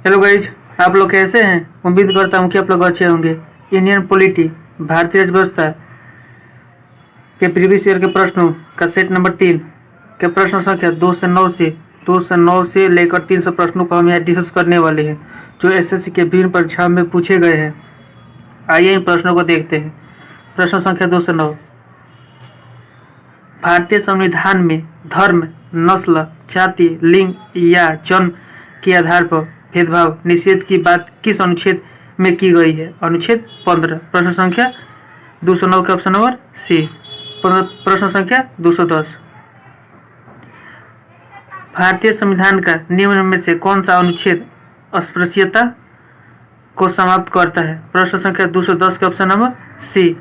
Hello guys, आप लोग कैसे हैं। उम्मीद करता हूँ कि आप लोग अच्छे होंगे। इंडियन पॉलिटी भारतीय अर्थव्यवस्था के प्रीवियस ईयर के प्रश्नों का सेट नंबर 3 के प्रश्न संख्या 2 से लेकर 300 प्रश्नों को हम यहाँ डिस्कस करने वाले हैं, जो एसएससी के विभिन्न परीक्षाओं में पूछे गए हैं। आइए इन प्रश्नों को देखते हैं। प्रश्न संख्या 209। भारतीय संविधान में धर्म, नस्ल, जाति, लिंग या जन्म के आधार पर भेदभाव निषेध की बात किस अनुच्छेद में की गई है। अनुच्छेद 15। प्रश्न संख्या 209 का ऑप्शन नंबर सी। प्रश्न संख्या 210। भारतीय संविधान का निम्न में से कौन सा अनुच्छेद अस्पृश्यता को समाप्त करता है। प्रश्न संख्या 210 का ऑप्शन नंबर सी,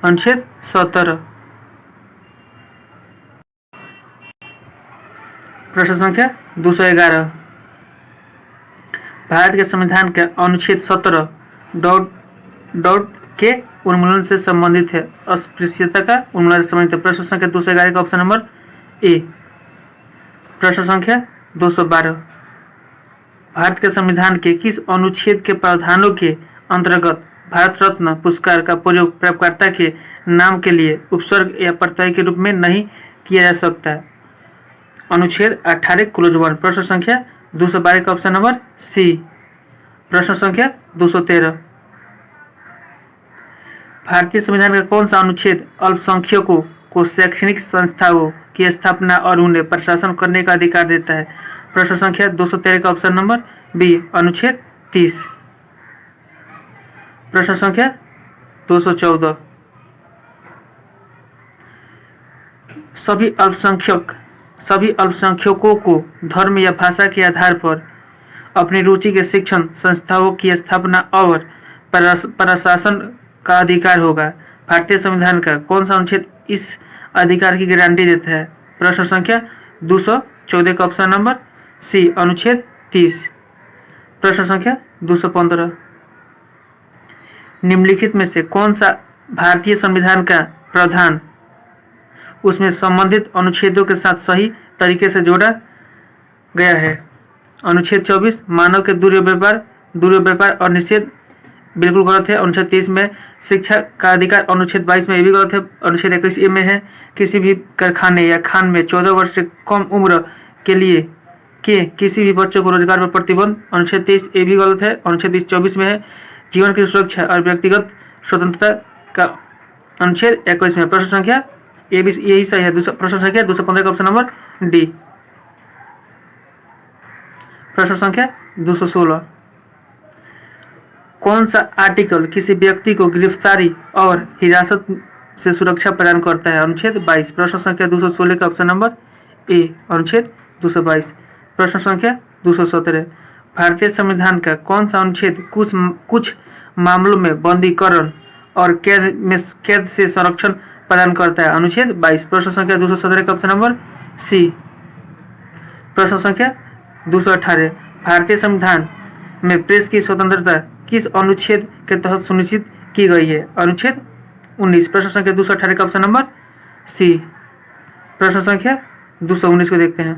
अनुच्छेद 17। प्रश्न संख्या 211। भारत के संविधान के अनुच्छेद 17 डॉट के उन्मूलन से संबंधित है। अस्पृश्यता का उन्मूलन से संबंधित है। प्रश्न संख्या 211 का ऑप्शन नंबर ए। प्रश्न संख्या 212। भारत के संविधान के किस अनुच्छेद के प्रावधानों के अंतर्गत भारत रत्न पुरस्कार का प्रयोग प्राप्तकर्ता के नाम के लिए उपसर्ग या प्रत्यय के रूप में नहीं किया जा सकता है। अनुच्छेद 18 क्लोज 1। प्रश्न संख्या 212 का ऑप्शन नंबर सी। प्रश्न संख्या 213। भारतीय संविधान का कौन सा अनुच्छेद अल्पसंख्यकों को शैक्षणिक संस्थाओं की स्थापना और उन्हें प्रशासन करने का अधिकार देता है। प्रश्न संख्या 213 का ऑप्शन नंबर बी, अनुच्छेद 30। प्रश्न संख्या 214। सभी अल्पसंख्यकों को धर्म या भाषा के आधार पर अपनी रुचि के शिक्षण संस्थाओं की स्थापना और प्रशासन का अधिकार होगा। भारतीय संविधान का कौन सा अनुच्छेद इस अधिकार की गारंटी देता है। प्रश्न संख्या 214 का ऑप्शन नंबर सी, अनुच्छेद 30। प्रश्न संख्या 215। निम्नलिखित में से कौन सा भारतीय संविधान का प्रावधान उसमें संबंधित अनुच्छेदों के साथ सही तरीके से जोड़ा गया है। अनुच्छेद 24 मानव के दुर्व्यवहार और निषेध बिल्कुल गलत है। अनुच्छेद 30 में शिक्षा का अधिकार, अनुच्छेद 22 में ये भी गलत है। अनुच्छेद 21 ए में है किसी भी कारखाने या खान में 14 वर्ष से कम उम्र के लिए किसी भी बच्चों को रोजगार पर प्रतिबंध। अनुच्छेद 23 ए भी गलत है। अनुच्छेद 24 में है जीवन की सुरक्षा और व्यक्तिगत स्वतंत्रता का। अनुच्छेद 21 में प्रश्न संख्या ए भी यही सही है। प्रश्न संख्या 215 का ऑप्शन नंबर डी। प्रश्न संख्या 216। कौन सा आर्टिकल किसी व्यक्ति को गिरफ्तारी और हिरासत से सुरक्षा प्रदान करता है। अनुच्छेद 22। प्रश्न संख्या 216 का ऑप्शन नंबर ए, अनुच्छेद 222। प्रश्न संख्या 217। भारतीय संविधान का कौन सा अनुच्छेद कुछ मामलों में बंदीकरण और कैद से संरक्षण प्रदान करता है। अनुच्छेद 22। प्रश्न संख्या 217 का ऑप्शन नंबर सी। प्रश्न संख्या 218। भारतीय संविधान में प्रेस की स्वतंत्रता किस अनुच्छेद के तहत सुनिश्चित की गई है। अनुच्छेद 19। प्रश्न संख्या 218 का ऑप्शन नंबर सी। प्रश्न संख्या 219 को देखते हैं।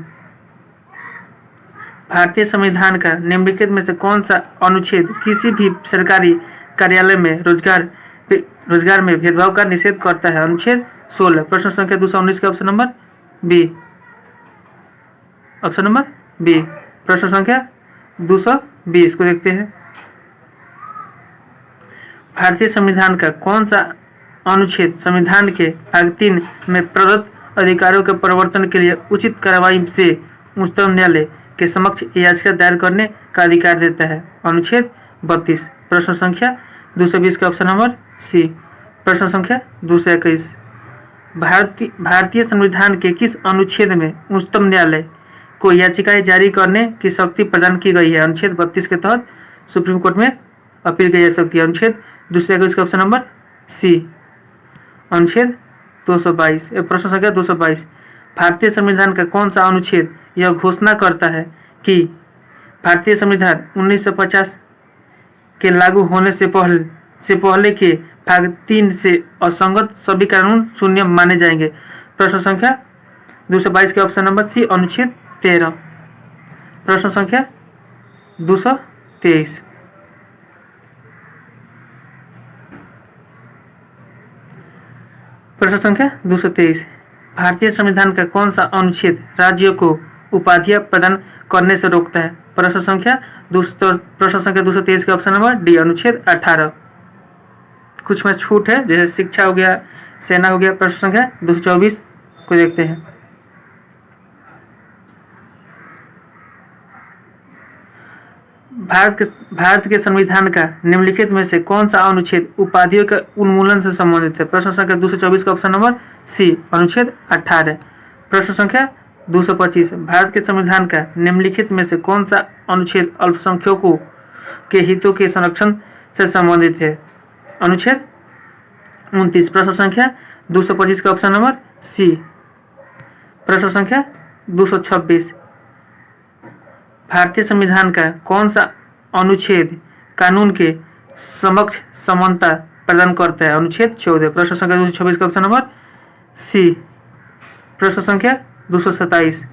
भारतीय संविधान का निम्नलिखित में से कौन सा अनुच्छेद किसी भी सरकारी कार्यालय में रोजगार में भेदभाव का निषेध करता है। अनुच्छेद 16। प्रश्न संख्या 219 का option number B, option number B. प्रश्न संख्या 220 को देखते हैं। भारतीय संविधान का कौन सा अनुच्छेद संविधान के भाग 3 में प्रदत्त अधिकारों के परिवर्तन के लिए उचित कार्रवाई से उच्चतम न्यायालय के समक्ष याचिका दायर करने का अधिकार देता है। अनुच्छेद 32। प्रश्न संख्या 220 का ऑप्शन नंबर सी। प्रश्न संख्या 221। भारतीय संविधान के किस अनुच्छेद में उच्चतम न्यायालय को याचिकाएं जारी करने की शक्ति प्रदान की गई है। अनुच्छेद 32 के तहत सुप्रीम कोर्ट में अपील की जा सकती है। अनुच्छेद 221 का ऑप्शन नंबर सी, अनुच्छेद 222। प्रश्न संख्या 222। भारतीय संविधान का कौन सा अनुच्छेद यह घोषणा करता है कि भारतीय संविधान 1950 के लागू होने से पहले के भाग 3 से असंगत सभी कानून शून्य माने जाएंगे। प्रश्न संख्या 222 के ऑप्शन नंबर सी, अनुच्छेद 13। प्रश्न संख्या 223। प्रश्न संख्या 223, भारतीय संविधान का कौन सा अनुच्छेद राज्यों को उपाधियां प्रदान करने से रोकता है? प्रश्न संख्या 223 का ऑप्शन नंबर डी, अनुच्छेद 18। कुछ में छूट है, जैसे शिक्षा हो गया, सेना हो गया। प्रश्न संख्या 224 को देखते हैं। भारत के संविधान का निम्नलिखित में से कौन सा अनुच्छेद उपाधियों के उन्मूलन से संबंधित है? प्रश्न संख्या 224 का ऑप्शन नंबर सी, अनुच्छेद 18। प्रश्न संख्या 225, भारत के संविधान का निम्नलिखित में से कौन सा अनुच्छेद अल्पसंख्यकों के हितों के संरक्षण से संबंधित है? अनुच्छेद 29। प्रश्न संख्या 225 का ऑप्शन नंबर सी। प्रश्न संख्या 226, भारतीय संविधान का कौन सा अनुच्छेद कानून के समक्ष समानता प्रदान करता है? अनुच्छेद 14। प्रश्न संख्या 226 का ऑप्शन नंबर सी। प्रश्न संख्या 227,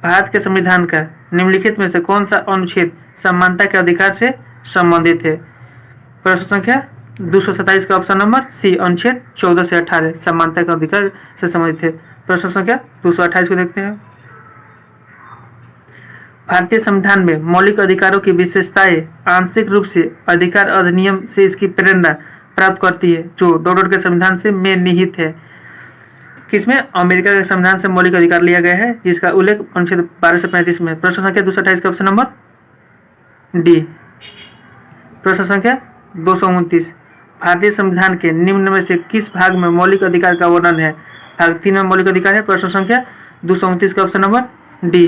भारत के संविधान का निम्नलिखित में से कौन सा अनुच्छेद समानता के अधिकार से संबंधित है? प्रश्न संख्या 227 का ऑप्शन नंबर सी, अनुच्छेद 14 से 18 समानता के अधिकार से संबंधित है। प्रश्न संख्या 228 को देखते हैं। भारतीय संविधान में मौलिक अधिकारों की विशेषताएं आंशिक रूप से अधिकार अधिनियम से इसकी प्रेरणा प्राप्त करती है, जो डॉट के संविधान से में निहित है। किसमें? अमेरिका के संविधान से मौलिक अधिकार लिया गया है, जिसका उल्लेख अनुच्छेद 12 से 35 में। प्रश्न संख्या 228 का ऑप्शन नंबर डी। प्रश्न संख्या 229, भारतीय संविधान के निम्न में से किस भाग में मौलिक अधिकार का वर्णन है? भाग 3 में मौलिक अधिकार है। प्रश्न संख्या 229 का ऑप्शन नंबर डी।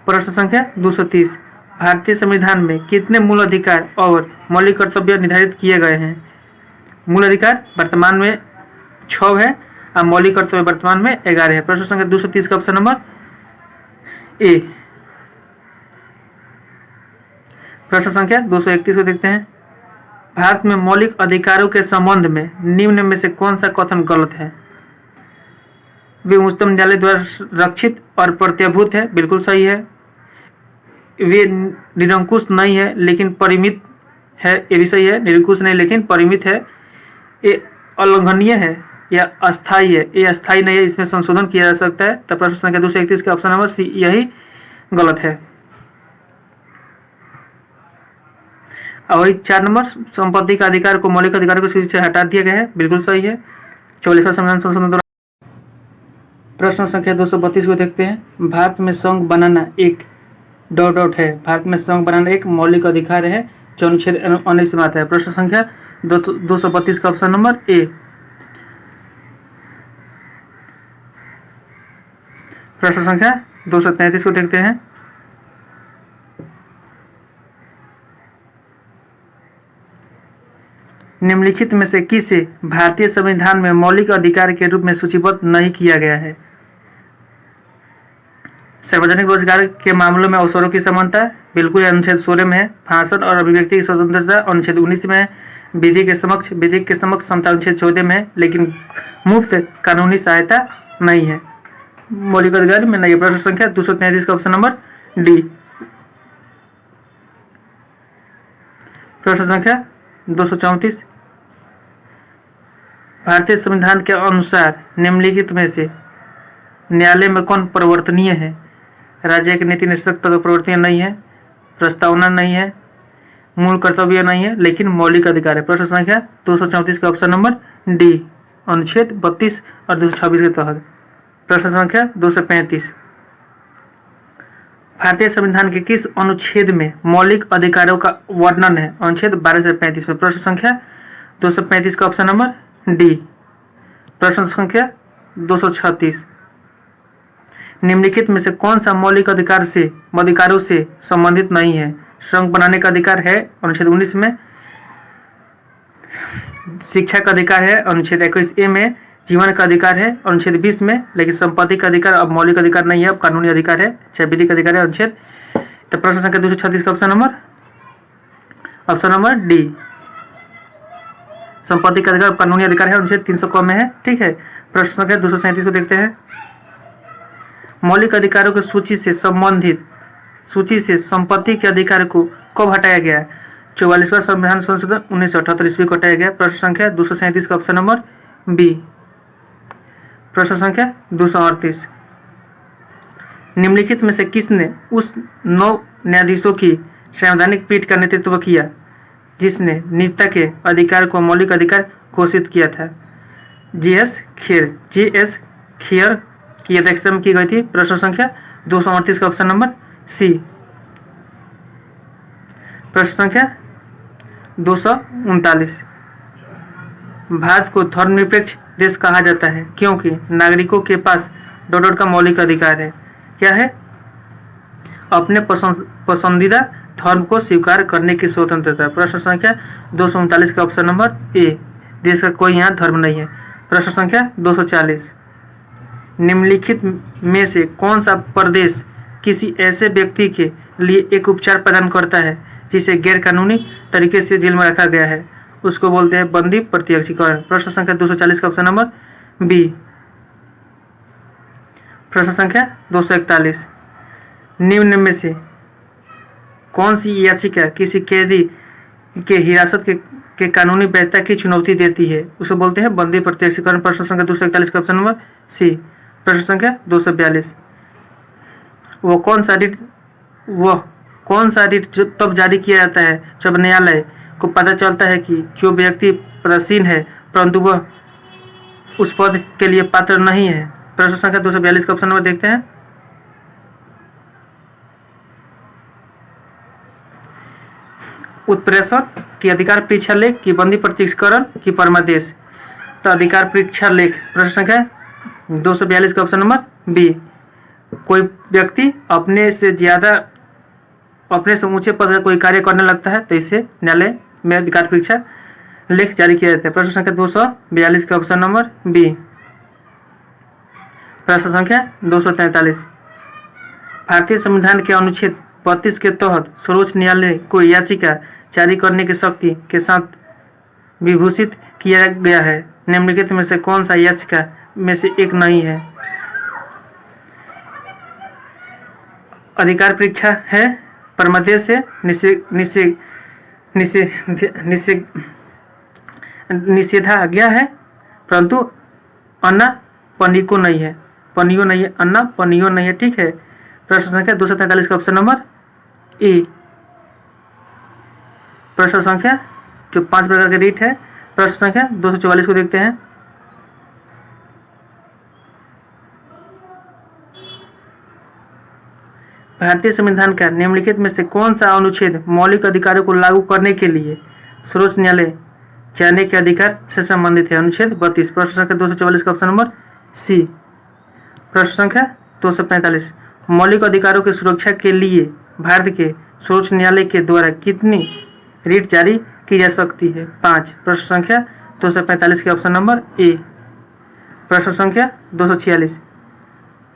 प्रश्न संख्या 230, भारतीय संविधान में कितने मूल अधिकार और मौलिक कर्तव्य निर्धारित किए गए हैं? मूल अधिकार वर्तमान में 6 है और मौलिक कर्तव्य वर्तमान में 11 है। प्रश्न संख्या 230 का ऑप्शन नंबर ए। प्रश्न संख्या 231 को देखते हैं। भारत में मौलिक अधिकारों के संबंध में निम्न में से कौन सा कथन गलत है? वे उच्चतम न्यायालय द्वारा रक्षित और प्रत्यभूत है, बिल्कुल सही है। वे निरंकुश नहीं है लेकिन परिमित है, ये भी सही है। निरंकुश नहीं लेकिन परिमित है। ये अल्लंघनीय है या अस्थायी है, ये अस्थायी नहीं है, इसमें संशोधन किया जा सकता है। तो प्रश्न संख्या 231 का ऑप्शन नंबर सी यही गलत है। और 4 नंबर, संपत्ति का अधिकार को मौलिक अधिकारों की सूची से हटा दिया गया है, बिल्कुल सही है। 44वां संविधान संशोधन द्वारा। प्रश्न संख्या 232 को देखते हैं। भारत में संघ बनाना एक डॉट है। भारत में संघ बनाना एक मौलिक अधिकार है, जो अनुच्छेद 19 में आता है। प्रश्न संख्या 232 का ऑप्शन नंबर ए। प्रश्न संख्या 233 को देखते हैं। निम्नलिखित में से किसे भारतीय संविधान में मौलिक अधिकार के रूप में सूचीबद्ध नहीं किया गया है? सार्वजनिक रोजगार के मामलों में अवसरों की समानता, बिल्कुल अनुच्छेद 16 में है। भाषण और अभिव्यक्ति की स्वतंत्रता अनुच्छेद 19 में है। विधि के समक्ष समता अनुच्छेद 14 में है, लेकिन मुफ्त कानूनी सहायता नहीं है, मौलिक अधिकार में नहीं है। प्रश्न संख्या 233 का ऑप्शन नंबर डी। प्रश्न संख्या 234, भारतीय संविधान के अनुसार निम्नलिखित में से न्यायालय में कौन परिवर्तनीय है? राज्य के नीति निषेधक तत्व परिवर्तनीय नहीं है, प्रस्तावना नहीं है, मूल कर्तव्य नहीं है, लेकिन मौलिक अधिकार है। प्रश्न संख्या 234 का ऑप्शन नंबर डी, अनुच्छेद 32 और 226 के तहत। प्रश्न संख्या 235, भारतीय संविधान के किस अनुच्छेद में मौलिक अधिकारों का वर्णन है? अनुच्छेद 12 से 35 में। प्रश्न संख्या 235 का ऑप्शन नंबर डी। प्रश्न संख्या 236, निम्नलिखित में से कौन सा मौलिक अधिकारों से संबंधित नहीं है? संघ बनाने का अधिकार है, अनुच्छेद 19 में। शिक्षा का अधिकार है, अनुच्छेद 21A में। जीवन का अधिकार है, अनुच्छेद 20 में। लेकिन संपत्ति का अधिकार अब मौलिक अधिकार नहीं है, अब कानूनी अधिकार है, चाहे विधिक अधिकार है, अनुच्छेद। तो प्रश्न संख्या 236 का ऑप्शन नंबर डी, संपत्ति का अधिकार कानूनी अधिकार है, अनुच्छेद 300 में है। ठीक है। प्रश्न संख्या 237 को देखते हैं। मौलिक अधिकारों की सूची से संपत्ति के अधिकार को कब हटाया गया? 44वां संविधान संशोधन 1978 ईस्वी को हटाया गया। प्रश्न संख्या 237 का ऑप्शन नंबर बी। प्रश्न संख्या 238, निम्नलिखित में से किसने उस 9 न्यायाधीशों की संवैधानिक पीठ का नेतृत्व किया जिसने निजता के अधिकार को मौलिक अधिकार घोषित किया था? जीएस खियर की अध्यक्षता में की गई थी। प्रश्न संख्या 238 का ऑप्शन नंबर सी। प्रश्न संख्या 239, भारत को धर्मनिरपेक्ष देश कहा जाता है क्योंकि नागरिकों के पास डॉट का मौलिक अधिकार है। क्या है? अपने पसंदीदा धर्म को स्वीकार करने की स्वतंत्रता। प्रश्न संख्या 239 का ऑप्शन नंबर ए, देश का कोई यहाँ धर्म नहीं है। प्रश्न संख्या 240, निम्नलिखित में से कौन सा प्रदेश किसी ऐसे व्यक्ति के लिए एक उपचार प्रदान करता है जिसे गैर कानूनी तरीके से जेल में रखा गया है? उसको बोलते हैं बंदी प्रत्यक्षीकरण। प्रश्न संख्या 240 का ऑप्शन नंबर बी। प्रश्न संख्या 241, निम्न में से कौन सी याचिका किसी कैदी के हिरासत के कानूनी वैधता की चुनौती देती है? उसे बोलते हैं बंदी प्रत्यक्षीकरण। प्रश्न संख्या 241 का ऑप्शन नंबर सी। प्रश्न संख्या 242, वह कौन सा रिट जो तब जारी किया जाता है जब न्यायालय को पता चलता है कि जो व्यक्ति पदासीन है परंतु वह उस पद के लिए पात्र नहीं है? प्रश्न संख्या 242 का ऑप्शन नंबर देखते हैं। उत्प्रेषक की अधिकार परीक्षा लेख की बंदी प्रत्यक्षीकरण की परमादेश? तो अधिकार परीक्षा लेख। प्रश्न संख्या 242 का ऑप्शन नंबर बी। कोई व्यक्ति अपने से ऊंचे पद का कोई कार्य करने लगता है तो इसे न्यायालय में अधिकार परीक्षा लेख जारी किया जाता है। प्रश्न संख्या 242 का ऑप्शन नंबर बी। प्रश्न संख्या 243, भारतीय संविधान के अनुच्छेद 32 के तहत सर्वोच्च न्यायालय को याचिका जारी करने की शक्ति के साथ विभूषित किया गया है। निम्नलिखित में से कौन सा याचिका में से एक नहीं है? अधिकार परीक्षा है, परमादेश है, निषेधाज्ञा है, परंतु अन्ना पनिको नहीं है। अन्ना पनियो नहीं है। ठीक है। प्रश्न संख्या 243 का ऑप्शन नंबर ए। प्रश्न संख्या जो 5 प्रकार के रीट है, प्रश्न संख्या 244 को देखते हैं। भारतीय संविधान का निम्नलिखित में से कौन सा अनुच्छेद मौलिक अधिकारों को लागू करने के लिए सर्वोच्च न्यायालय जाने के अधिकार से संबंधित है? अनुच्छेद 32। प्रश्न संख्या 244 का ऑप्शन नंबर सी। प्रश्न संख्या 245, मौलिक अधिकारों की सुरक्षा के लिए भारत के सर्वोच्च न्यायालय के द्वारा कितनी रीट जारी की जा सकती है? 5। प्रश्न संख्या 245 के ऑप्शन नंबर ए। प्रश्न संख्या 246,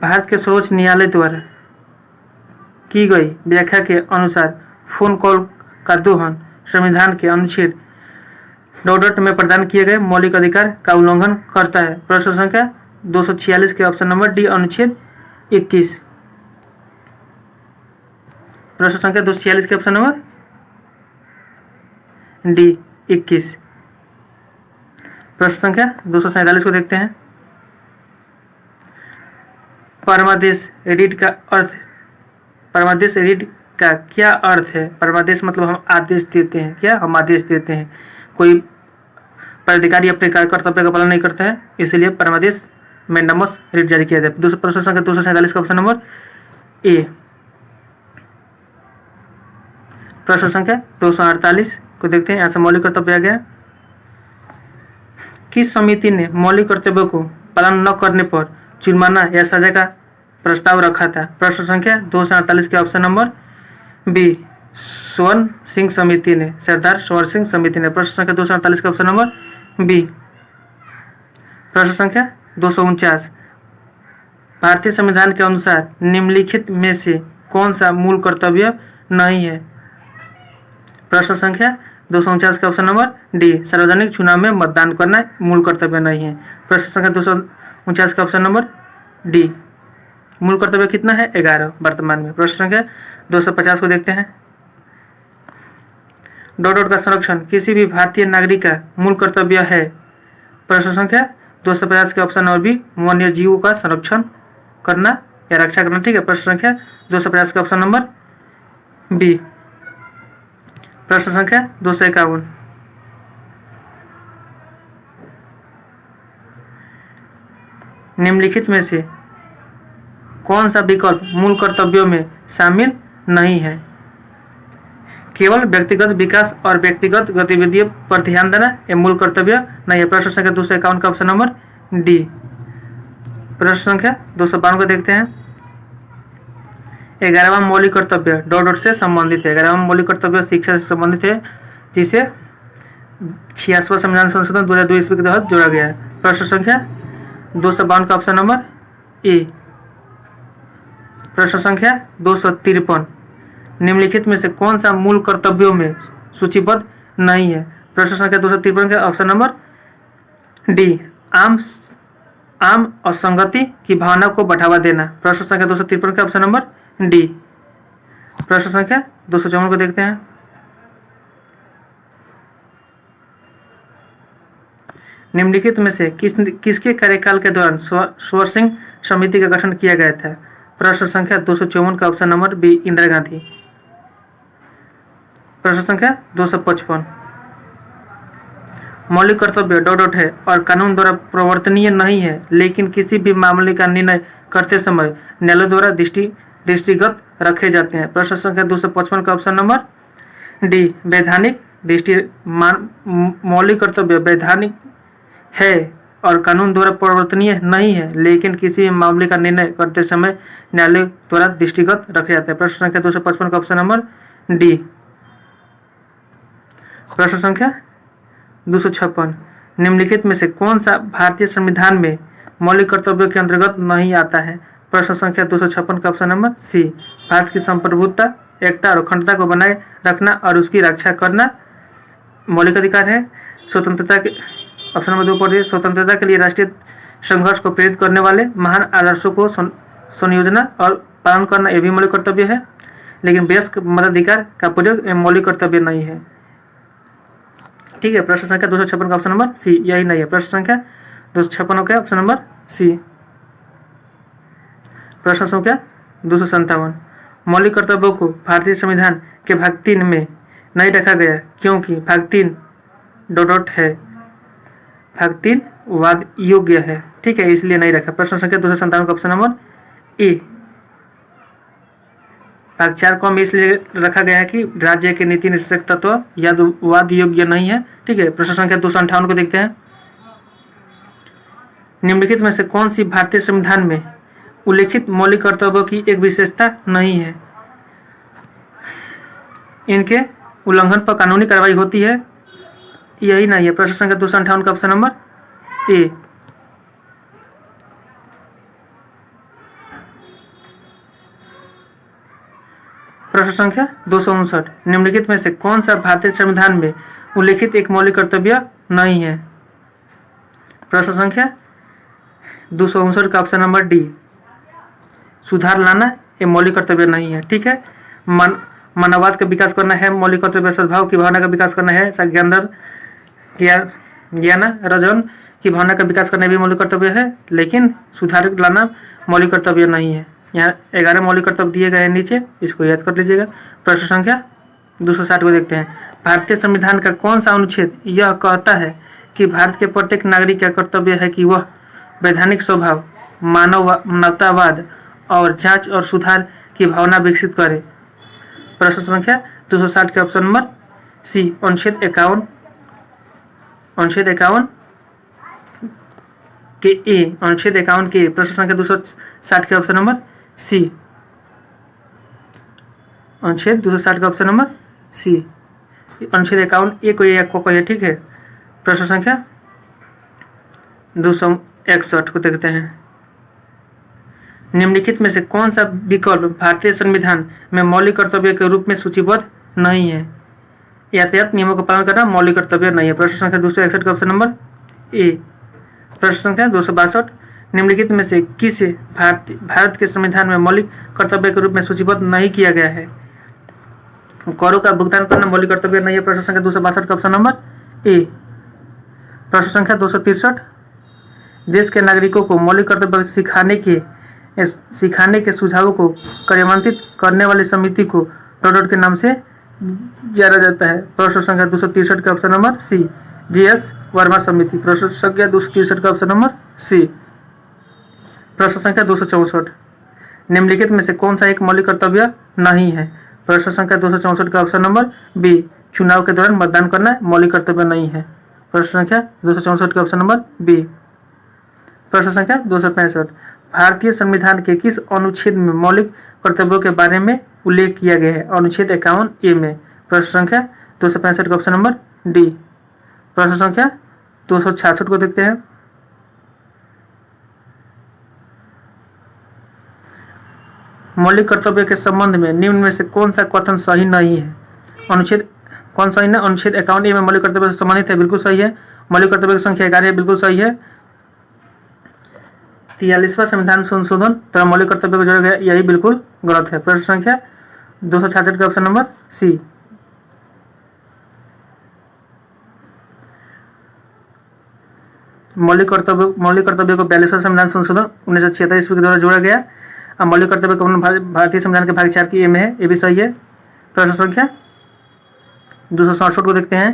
भारत के सर्वोच्च न्यायालय द्वारा की गई व्याख्या के अनुसार फोन कॉल का दोहन संविधान के अनुच्छेद डॉट में प्रदान किए गए मौलिक अधिकार का उल्लंघन करता है? प्रश्न संख्या 246 के ऑप्शन नंबर डी, अनुच्छेद 21। प्रश्न संख्या 246 के ऑप्शन नंबर डी 21। प्रश्न संख्या 247 को देखते हैं। परमादेश रीट का क्या अर्थ है? परमादेश मतलब हम आदेश देते हैं। क्या? हम आदेश देते हैं। कोई पदाधिकारी अपने कर्तव्य का पालन नहीं करता है, इसलिए परमादेश में नमस रीट जारी किया जाए। प्रश्न संख्या 247 का ऑप्शन नंबर ए। प्रश्न संख्या 248 को देखते हैं। यहाँ से मौलिक कर्तव्य आ गया। किस समिति ने मौलिक कर्तव्यों को पालन न करने पर जुर्माना या सजा का प्रस्ताव रखा था? प्रश्न संख्या 248 के ऑप्शन नंबर बी, स्वर्ण सिंह समिति ने, सरदार स्वर्ण सिंह समिति ने। प्रश्न संख्या 248 का ऑप्शन नंबर बी। प्रश्न संख्या 249, भारतीय संविधान के अनुसार निम्नलिखित में से कौन सा मूल कर्तव्य नहीं है? प्रश्न संख्या 249 का ऑप्शन नंबर डी, सार्वजनिक चुनाव में मतदान करना मूल कर्तव्य नहीं है। प्रश्न संख्या 249 का ऑप्शन नंबर डी। मूल कर्तव्य कितना है? 11 वर्तमान में। प्रश्न संख्या 250 को देखते हैं। डॉट का संरक्षण किसी भी भारतीय नागरिक का मूल कर्तव्य है। प्रश्न संख्या 250 के ऑप्शन नंबर बी, वन्य जीवों का संरक्षण करना या रक्षा करना। ठीक है, प्रश्न संख्या 250 का ऑप्शन नंबर बी। प्रश्न संख्या 251, निम्नलिखित में से कौन सा विकल्प मूल कर्तव्यों में शामिल नहीं है? केवल व्यक्तिगत विकास और व्यक्तिगत गतिविधियों पर ध्यान देना ये मूल कर्तव्य नहीं है। प्रश्न संख्या 251 का ऑप्शन नंबर डी। प्रश्न संख्या 252 को देखते हैं। 11वां मौलिक कर्तव्य डॉट से संबंधित है। 11वां मौलिक कर्तव्य शिक्षा से संबंधित है, जिसे 86वां संविधान संशोधन 2002 ईस्वी के तहत जोड़ा गया है। प्रश्न संख्या 252 का ऑप्शन नंबर ए। प्रश्न संख्या 253, निम्नलिखित में से कौन सा मूल कर्तव्यों में सूचीबद्ध नहीं है? प्रश्न संख्या 253 का ऑप्शन नंबर डी, आम और संगति की भावना को बढ़ावा देना। प्रश्न संख्या 253 का ऑप्शन नंबर डी। प्रश्न संख्या 254 को देखते हैं। निम्नलिखित में से किसके कार्यकाल के दौरान सोर्सिंग समिति का गठन किया गया था? प्रश्न संख्या 254 का option number B, Indira Gandhi. प्रश्न संख्या 255, मौलिक कर्तव्य डॉट है और कानून द्वारा प्रवर्तनीय नहीं है, लेकिन किसी भी मामले का निर्णय करते समय न्यायालय द्वारा दृष्टिगत रखे जाते हैं। प्रश्न संख्या 255 का ऑप्शन नंबर डी, वैधानिक दृष्टि मौलिक कर्तव्य वैधानिक है और कानून द्वारा प्रवर्तनीय नहीं है, लेकिन किसी भी मामले का निर्णय करते समय न्यायालय द्वारा दृष्टिगत रखे जाते हैं। प्रश्न संख्या 255 का ऑप्शन नंबर डी। प्रश्न संख्या 256, निम्नलिखित में से कौन सा भारतीय संविधान में मौलिक कर्तव्यों के अंतर्गत नहीं आता है? प्रश्न संख्या 256 का ऑप्शन नंबर सी, भारत की संप्रभुता, एकता और अखंडता को बनाए रखना और उसकी रक्षा करना मौलिक अधिकार है। स्वतंत्रता के ऑप्शन नंबर 2 पर स्वतंत्रता के लिए राष्ट्रीय संघर्ष को प्रेरित करने वाले महान आदर्शों को संयोजना और पालन करना यह भी मौलिक कर्तव्य है, लेकिन वयस्क मताधिकार का प्रयोग मौलिक कर्तव्य नहीं है। ठीक है, प्रश्न संख्या 256 का ऑप्शन नंबर सी यही नहीं है। प्रश्न संख्या 256 का ऑप्शन नंबर सी। प्रश्न संख्या 257, मौलिक कर्तव्यों को भारतीय संविधान के भाग 3 में नहीं रखा गया क्योंकि भाग 3 डॉट है, भाग 3 वाद योग्य है। ठीक है, इसलिए नहीं रखा। प्रश्न संख्या 257 का ऑप्शन नंबर ए। भाग 4 को में इसलिए रखा गया है कि राज्य के नीति निषेधक तत्व या वाद योग्य नहीं है। ठीक है, प्रश्न संख्या 258 को देखते हैं। निम्नलिखित में से कौन सी भारतीय संविधान में उल्लिखित मौलिक कर्तव्यों की एक विशेषता नहीं है? इनके उल्लंघन पर कानूनी कार्रवाई होती है, यही नहीं है। प्रश्न संख्या 258 का ऑप्शन नंबर ए। प्रश्न संख्या 259, निम्नलिखित में से कौन सा भारतीय संविधान में उल्लिखित एक मौलिक कर्तव्य नहीं है? प्रश्न संख्या 259 का ऑप्शन नंबर डी, सुधार लाना ये मौलिक कर्तव्य नहीं है। ठीक है, मानववाद का विकास करना है मौलिक कर्तव्य, सद्भाव की भावना का विकास करना है, ज्ञान रजन की भावना का विकास करना भी मौलिक कर्तव्य है, लेकिन सुधार लाना मौलिक कर्तव्य नहीं है। यहाँ 11 मौलिक कर्तव्य दिए गए हैं नीचे, इसको याद कर लीजिएगा। प्रश्न संख्या 260 को देखते हैं। भारतीय संविधान का कौन सा अनुच्छेद यह कहता है कि भारत के प्रत्येक नागरिक का कर्तव्य है कि वह वैधानिक स्वभाव, मानवतावाद और जांच और सुधार की भावना विकसित करे? प्रश्न संख्या 260 के ऑप्शन नंबर सी, अनुच्छेद 51 के ए, अनुच्छेद 51 के। प्रश्न संख्या 260 के ऑप्शन नंबर सी, अनुच्छेद 260 का ऑप्शन नंबर सी, अनुच्छेद 51 ए को कहिए। ठीक है, प्रश्न संख्या 261 को देखते हैं। निम्नलिखित में से कौन सा विकल्प भारतीय संविधान में मौलिक कर्तव्य के रूप में सूचीबद्ध नहीं है? यातायात नियमों का पालन करना मौलिक कर्तव्य नहीं है। प्रश्न संख्या 261 का ऑप्शन नंबर ए। प्रश्न संख्या 262, निम्नलिखित में से किसे भारत के संविधान में मौलिक कर्तव्य के रूप में सूचीबद्ध नहीं किया गया है? करों का भुगतान करना मौलिक कर्तव्य नहीं है। प्रश्न संख्या 262 का ऑप्शन नंबर ए। प्रश्न संख्या 263, देश के नागरिकों को मौलिक कर्तव्य सिखाने के सुझावों को कार्यान्वित करने वाली समिति को डॉट के नाम से जाना जाता है। प्रश्न संख्या 263 का option number C, GS Verma समिति। प्रश्न संख्या 263 का ऑप्शन नंबर सी। प्रश्न संख्या 264, निम्नलिखित में से कौन सा एक मौलिक कर्तव्य नहीं है? प्रश्न संख्या 264 का ऑप्शन नंबर बी, चुनाव के दौरान मतदान करना मौलिक कर्तव्य नहीं है। प्रश्न संख्या 264 का ऑप्शन नंबर बी। प्रश्न संख्या 265, भारतीय संविधान के किस अनुच्छेद में मौलिक कर्तव्यों के बारे में उल्लेख किया गया है? अनुच्छेद 51A में। प्रश्न संख्या 265 का ऑप्शन नंबर डी। प्रश्न संख्या 266 को देखते हैं। मौलिक कर्तव्य के संबंध में निम्न में से कौन सा कथन सही नहीं है? अनुच्छेद कौन सही ना? अनुच्छेद 51A में मौलिक कर्तव्य से संबंधित है, बिल्कुल सही है। मौलिक कर्तव्य की संख्या 11 है, बिल्कुल सही है। 43वां संविधान संशोधन तथा मौलिक कर्तव्य को जोड़ा गया, यही बिल्कुल गलत है। प्रश्न संख्या 266 का ऑप्शन नंबर सी। मौलिक कर्तव्य को 42वां संविधान संशोधन 1976 ईस्वी के द्वारा जोड़ा गया। मौलिक कर्तव्य का भारतीय संविधान के भाग 4 की ए में है, ये भी सही है। प्रश्न संख्या 267 को देखते हैं।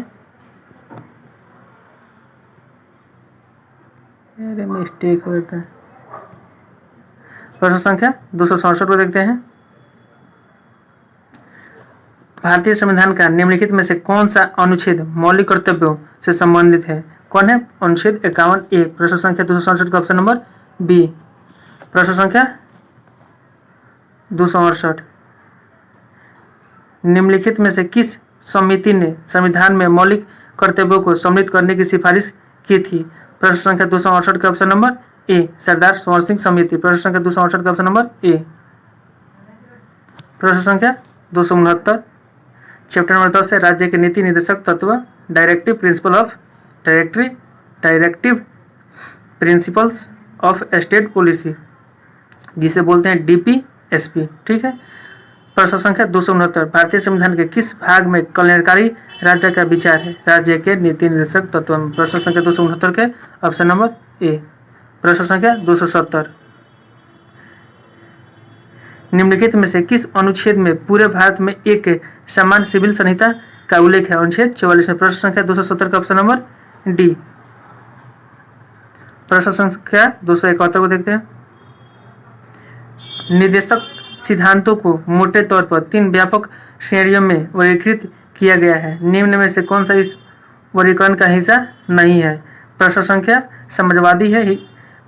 अरे मिस्टेक होता है। प्रश्न संख्या 267 को देखते हैं। भारतीय संविधान का निम्नलिखित में से कौन सा अनुच्छेद मौलिक कर्तव्यों से संबंधित है? कौन है? अनुच्छेद 51A। प्रश्न संख्या 267 का ऑप्शन नंबर बी। प्रश्न संख्या 268, निम्नलिखित में से किस समिति ने संविधान में मौलिक कर्तव्यों को सम्मिलित करने की सिफारिश की थी? प्रश्न संख्या 268 का ऑप्शन नंबर ए, सरदार स्वर्ण सिंह समिति। प्रश्न संख्या 268 का ऑप्शन नंबर ए। प्रश्न संख्या 269, चैप्टर नंबर 10 से राज्य के नीति निर्देशक तत्व directive principles of state policy, जिसे बोलते हैं DPSP, ठीक है। प्रश्न संख्या 269, भारतीय संविधान के किस भाग में कल्याणकारी राज्य का विचार है? राज्य के नीति निर्देशक तत्व में। प्रश्न संख्या 269 के ऑप्शन नंबर ए। प्रश्न संख्या 270, निम्नलिखित में से किस अनुच्छेद में पूरे भारत में एक समान सिविल संहिता का उल्लेख है? अनुच्छेद 44 में। प्रश्न संख्या 270 का ऑप्शन नंबर डी। प्रश्न संख्या 271 को देखते हैं। निर्देशक सिद्धांतों को मोटे तौर पर 3 व्यापक श्रेणियों में वर्गीकृत किया गया है। निम्न में से कौन सा इस वर्गीकरण का हिस्सा नहीं है? प्रश्न संख्या समाजवादी है,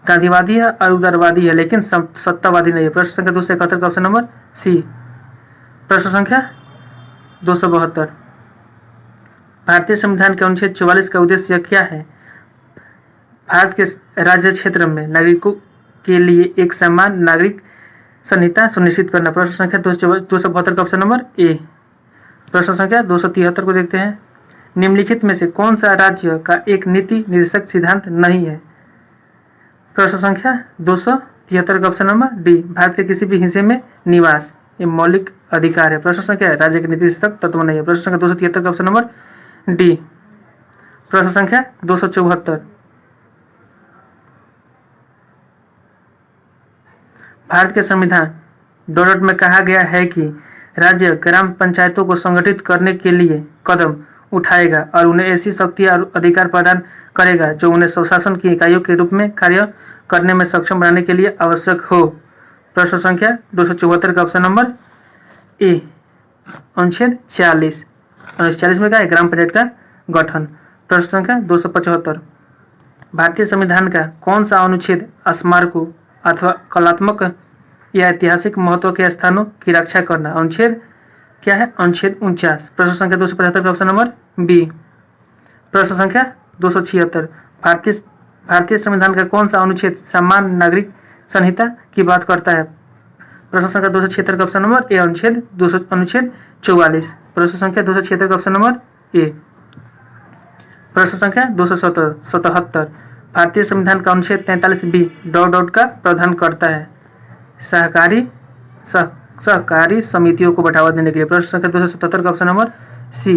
गांधीवादी है और उदारवादी है, लेकिन सत्तावादी नहीं है। प्रश्न संख्या 271 का ऑप्शन नंबर सी। प्रश्न संख्या 272, भारतीय संविधान के अनुच्छेद 44 का उद्देश्य क्या है? भारत के राज्य क्षेत्र में नागरिकों के लिए एक समान नागरिक संहिता सुनिश्चित करना। प्रश्न संख्या 272 का ऑप्शन नंबर ए। प्रश्न संख्या 273 को देखते हैं। निम्नलिखित में से कौन सा राज्य का एक नीति निर्देशक सिद्धांत नहीं है? प्रश्न संख्या 273 का ऑप्शन नंबर डी, भारत के किसी भी हिस्से में निवास, ये मौलिक अधिकार है। प्रश्न संख्या राज्य के नीति निर्देशक तत्व नहीं है। प्रश्न संख्या 273 का ऑप्शन नंबर डी। प्रश्न संख्या 274, भारत के संविधान डॉट में कहा गया है कि राज्य ग्राम पंचायतों को संगठित करने के लिए कदम उठाएगा और उन्हें ऐसी शक्ति और अधिकार प्रदान करेगा जो उन्हें स्वशासन की इकाइयों के रूप में कार्य करने में सक्षम बनाने के लिए आवश्यक हो। प्रश्न संख्या 274 का ऑप्शन नंबर ए, अनुच्छेद 40 में क्या है? ग्राम पंचायत का गठन। प्रश्न संख्या 275, भारतीय संविधान का कौन सा अनुच्छेद स्मारकों अथवा कलात्मक या ऐतिहासिक महत्व के स्थानों की रक्षा करना? अनुच्छेद क्या है? अनुच्छेद 49। प्रश्न संख्या 275 का ऑप्शन नंबर बी। प्रश्न संख्या 276, भारतीय संविधान का कौन सा अनुच्छेद समान नागरिक संहिता की बात करता है? प्रश्न संख्या 276 का ऑप्शन नंबर ए, अनुच्छेद 44। प्रश्न संख्या 276 का ऑप्शन नंबर ए। प्रश्न संख्या 277, भारतीय संविधान का अनुच्छेद 43B डॉट का प्रावधान करता है? सहकारी समितियों को बढ़ावा देने के लिए। प्रश्न संख्या 277 का ऑप्शन नंबर सी।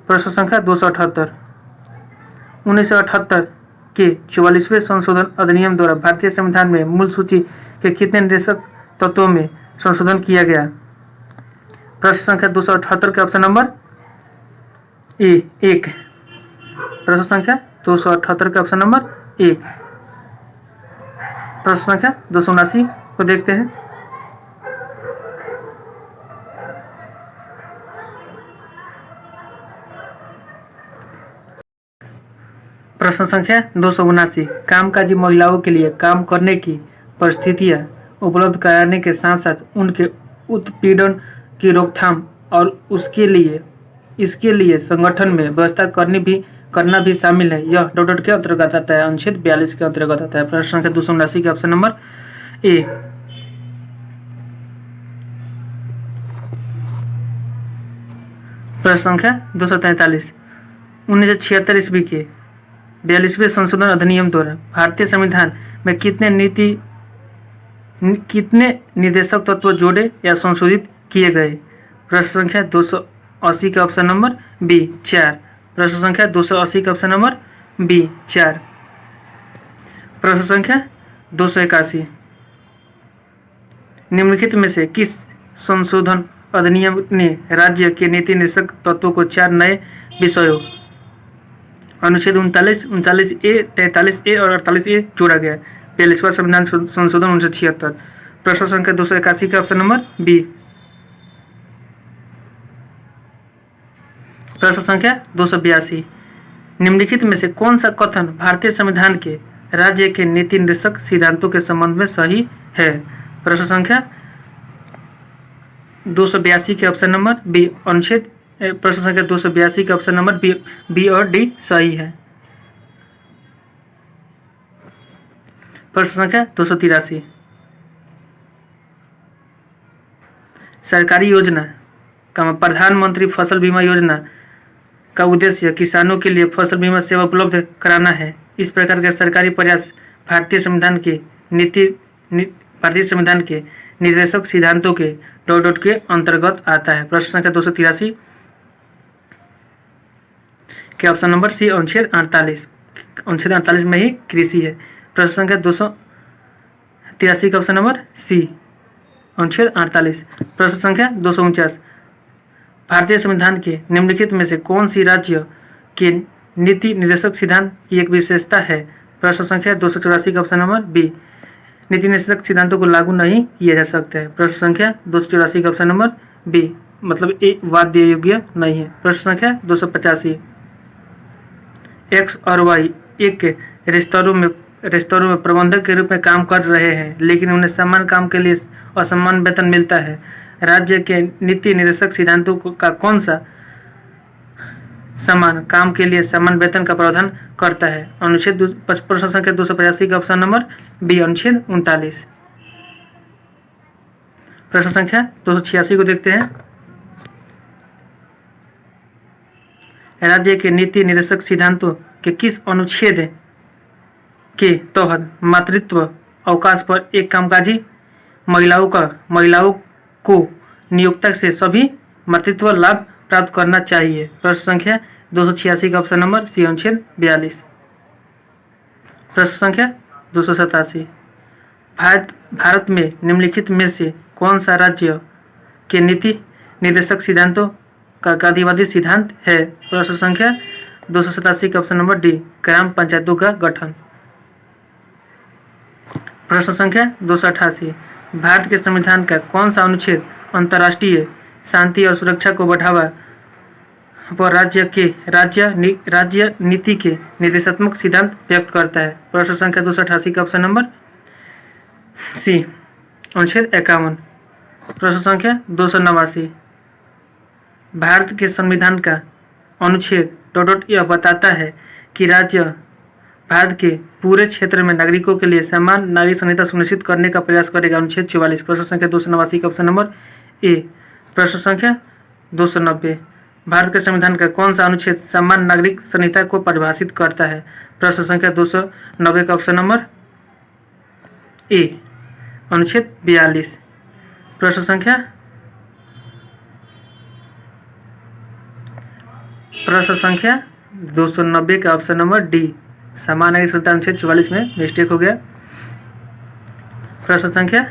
प्रश्न संख्या 278, 1978 के 44वें संशोधन अधिनियम द्वारा भारतीय संविधान में मूल सूची के कितने निर्देशक तत्वों में संशोधन किया गया? प्रश्न संख्या 278 का ऑप्शन नंबर ए 1। प्रश्न संख्या 278 का ऑप्शन नंबर 1। प्रश्न संख्या 279 को देखते हैं। प्रश्न संख्या 279, कामकाजी महिलाओं के लिए काम करने की परिस्थितियां उपलब्ध कराने के साथ साथ उनके उत्पीड़न की रोकथाम और इसके लिए संगठन में व्यवस्था करना भी शामिल है। यह डॉट के अंतर्गत आता है? अनुच्छेद 42 के अंतर्गत आता है। प्रश्न संख्या 279 के ऑप्शन नंबर ए। प्रश्न संख्या 243, 1976 ईस्वी के 42वें संशोधन अधिनियम द्वारा भारतीय संविधान में कितने निर्देशक तत्व जोड़े या संशोधित किए गए? प्रश्न संख्या 280 का ऑप्शन नंबर बी 4। प्रश्न संख्या 280 का ऑप्शन नंबर बी 4। प्रश्न संख्या 281, निम्नलिखित में से किस संशोधन अधिनियम ने राज्य के नीति निर्देशक तत्वों को 4 नए विषयों अनुच्छेद 39, 39A, 43A और 48A जोड़ा गया? 42वां संविधान संशोधन 1976। प्रश्न संख्या 281 का ऑप्शन नंबर बी। प्रश्न संख्या 282, निम्नलिखित में से कौन सा कथन भारतीय संविधान के राज्य के नीति निर्देशक सिद्धांतों के संबंध में सही है? प्रश्न संख्या 282 के ऑप्शन नंबर बी अनुच्छेद। प्रश्न संख्या 282 के ऑप्शन नंबर बी और डी सही है। प्रश्न संख्या 283, सरकारी योजना का प्रधानमंत्री फसल बीमा योजना का उद्देश्य किसानों के लिए फसल बीमा सेवा उपलब्ध कराना है। इस प्रकार के सरकारी प्रयास भारतीय संविधान के निर्देशक सिद्धांतों के डॉट के अंतर्गत आता है? प्रश्न संख्या 283 के ऑप्शन नंबर सी अनुच्छेद 48 में ही कृषि है। प्रश्न संख्या 283 का ऑप्शन नंबर सी अनुच्छेद 48। प्रश्न संख्या 249, भारतीय संविधान के निम्नलिखित में से कौन सी राज्य के नीति निर्देशक सिद्धांत की एक विशेषता है? प्रश्न संख्या 284 का ऑप्शन नंबर बी, नीति निर्देशक सिद्धांतों को लागू नहीं किया जा सकता है। प्रश्न संख्या 284 का ऑप्शन नंबर बी मतलब ए वाद्य योग्य नहीं है। प्रश्न संख्या 285, एक्स और वाई एक रेस्तरां में प्रबंधक के रूप में काम कर रहे हैं, लेकिन उन्हें समान काम के लिए असमान वेतन मिलता है। राज्य के नीति निर्देशक सिद्धांतों का कौन सा समान काम के लिए समान वेतन का प्रावधान करता है? अनुच्छेद। प्रश्न संख्या 285 का ऑप्शन नंबर बी अनुच्छेद 39। प्रश्न संख्या 286 को देखते हैं। राज्य के नीति निर्देशक सिद्धांतों के किस अनुच्छेद के तहत मातृत्व अवकाश पर एक कामकाजी महिलाओं को नियोक्ता से सभी मातृत्व लाभ प्राप्त करना चाहिए? प्रश्न संख्या 286 का ऑप्शन नंबर सी अनुच्छेद 42। प्रश्न संख्या 287, भारत में निम्नलिखित में से कौन सा राज्य के नीति निर्देशक सिद्धांतों का गांधीवादी सिद्धांत है? प्रश्न संख्या 287 का ऑप्शन नंबर डी ग्राम पंचायतों का गठन। प्रश्न संख्या 288, भारत के संविधान का कौन सा अनुच्छेद अंतर्राष्ट्रीय शांति और सुरक्षा को बढ़ावा पर राज्य नीति के निर्देशात्मक सिद्धांत व्यक्त करता है? प्रश्न संख्या 288 का ऑप्शन नंबर सी अनुच्छेद 51। प्रश्न संख्या 289, भारत के संविधान का अनुच्छेद डॉट यह बताता है कि राज्य भारत के पूरे क्षेत्र में नागरिकों के लिए समान नागरिक संहिता सुनिश्चित करने का प्रयास करेगा? अनुच्छेद 44। प्रश्न संख्या 289 का ऑप्शन नंबर ए। प्रश्न संख्या 290, भारत के संविधान का कौन सा अनुच्छेद समान नागरिक संहिता को परिभाषित करता है? प्रश्न संख्या 290 का ऑप्शन नंबर ए अनुच्छेद 42। प्रश्न संख्या 290 का ऑप्शन नंबर डी समान नागरिक संहिता अनुच्छेद 44 में मिस्टेक हो गया। प्रश्न संख्या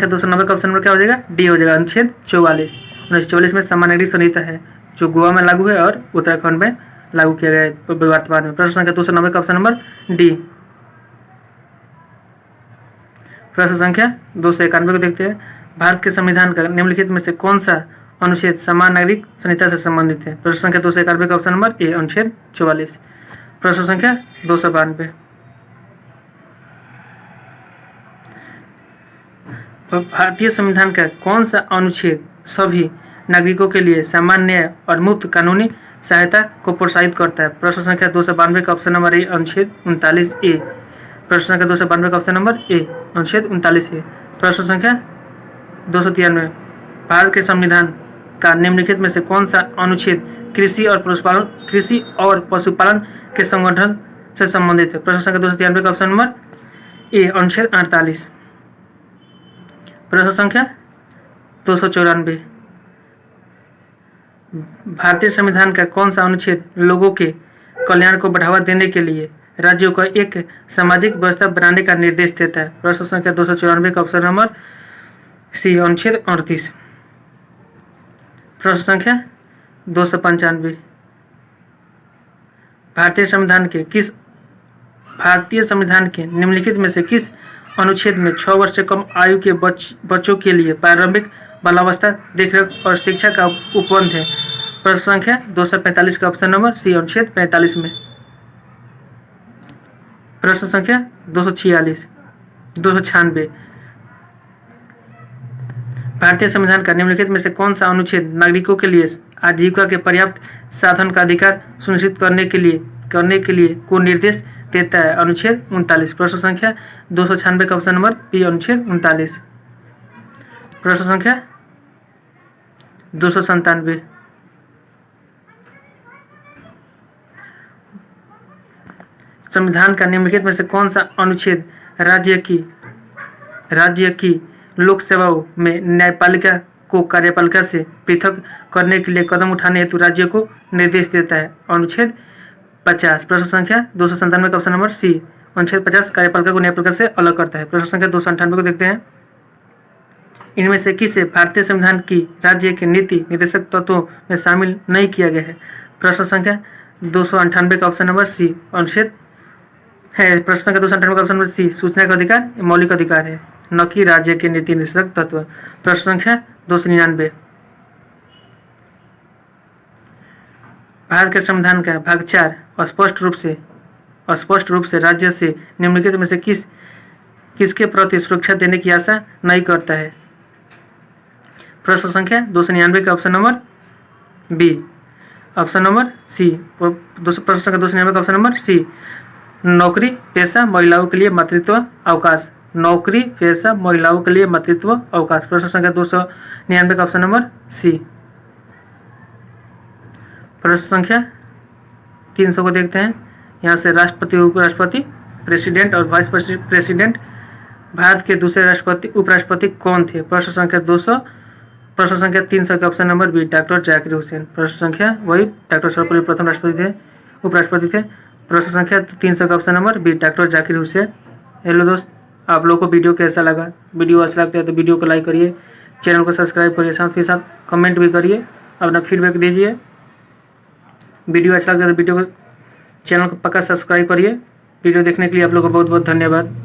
290 का ऑप्शन नंबर क्या हो जाएगा? डी हो जाएगा, अनुच्छेद 44। 1944 में समान नागरिक संहिता है जो गोवा में लागू है और उत्तराखंड में लागू किया गया है वर्तमान में। प्रश्न संख्या 290 का ऑप्शन नंबर डी। प्रश्न संख्या 291 को देखते हैं। भारत के संविधान का निम्नलिखित में से कौन सा अनुच्छेद समान नागरिक संहिता से संबंधित है? प्रश्न संख्या 291 का ऑप्शन नंबर ए अनुच्छेद 44। प्रश्न संख्या 292। भारतीय संविधान का कौन सा अनुच्छेद सभी नागरिकों के लिए सामान्य न्याय और मुफ्त कानूनी सहायता को प्रोत्साहित करता है? प्रश्न संख्या 292 का ऑप्शन नंबर ए अनुच्छेद 39 ए। प्रश्न संख्या 292 का ऑप्शन नंबर ए अनुच्छेद 39 ए। प्रश्न संख्या 293। भारत के संविधान का निम्नलिखित में से कौन सा अनुच्छेद कृषि और पशुपालन के संगठन से संबंधित है? प्रश्न संख्या 293 का ऑप्शन नंबर ए अनुच्छेद 48। प्रश्न संख्या 294। भारतीय संविधान का कौन सा अनुच्छेद लोगों के कल्याण को बढ़ावा देने के लिए राज्यों को एक सामाजिक व्यवस्था बनाने का निर्देश देता है? प्रश्न संख्या 294 का ऑप्शन नंबर सी अनुच्छेद 38। प्रश्न संख्या 295। भारतीय संविधान के निम्नलिखित में से किस अनुच्छेद में 6 वर्ष से कम आयु के बच्चों के लिए प्रारंभिक बालावस्था देखरेख और शिक्षा का उपबंध है? प्रश्न संख्या 245 का ऑप्शन नंबर सी अनुच्छेद 45 में। प्रश्न संख्या 296। भारतीय संविधान का निम्नलिखित में से कौन सा अनुच्छेद नागरिकों के लिए आजीविका के पर्याप्त साधन का अधिकार सुनिश्चित करने के लिए को निर्देश देता है? अनुच्छेद 39। प्रश्न संख्या 296 का ऑप्शन नंबर बी अनुच्छेद 39। प्रश्न संख्या 297। संविधान का निम्नलिखित में से कौन सा अनुच्छेद राज्य की लोक सेवाओं में न्यायपालिका को कार्यपालिका से पृथक करने के लिए कदम उठाने हेतु राज्य को निर्देश देता है? अनुच्छेद 50। प्रश्न संख्या 297 का ऑप्शन नंबर सी अनुच्छेद 50 कार्यपालिका को न्यायपालिका से अलग करता है। प्रश्न संख्या 298 को देखते हैं। इनमें से किसे भारतीय संविधान की राज्य के नीति निर्देशक तत्वों में शामिल नहीं किया गया है? प्रश्न संख्या 298 का ऑप्शन नंबर सी अनुच्छेद है। प्रश्न संख्या 298 का ऑप्शन नंबर सी सूचना का अधिकार मौलिक अधिकार है, न कि राज्य के नीति निर्देशक तत्व। प्रश्न संख्या 299। भारत के संविधान का भाग 4 स्पष्ट रूप से राज्य से निम्नलिखित में से किसके प्रति सुरक्षा देने की आशा नहीं करता है? प्रश्न संख्या 299 का option number B option number C. प्रश्न संख्या 299 का ऑप्शन नंबर सी नौकरी पेशा महिलाओं के लिए मातृत्व अवकाश। नौकरी पेशा महिलाओं के लिए मातृत्व अवकाश। प्रश्न संख्या 299 का ऑप्शन नंबर सी। प्रश्न संख्या 300 को देखते हैं। यहाँ से राष्ट्रपति, उपराष्ट्रपति, प्रेसिडेंट और वाइस प्रेसिडेंट भारत के दूसरे राष्ट्रपति उपराष्ट्रपति कौन थे? प्रश्न संख्या 300 का option number B doctor Zakir Hussain. प्रश्न संख्या वही डॉक्टर सर्वपल्ली प्रथम राष्ट्रपति थे, उपराष्ट्रपति थे। प्रश्न संख्या 300 का option number B doctor Zakir Hussain. Hello दोस्त, आप लोगों को वीडियो कैसा लगा? वीडियो अच्छा लगता है तो वीडियो को लाइक करिए, चैनल को सब्सक्राइब करिए, साथ ही साथ कमेंट भी करिए, अपना फीडबैक दीजिए। वीडियो अच्छा लगता है तो वीडियो को चैनल को पक्का सब्सक्राइब करिए। वीडियो देखने के लिए आप लोगों को बहुत बहुत धन्यवाद।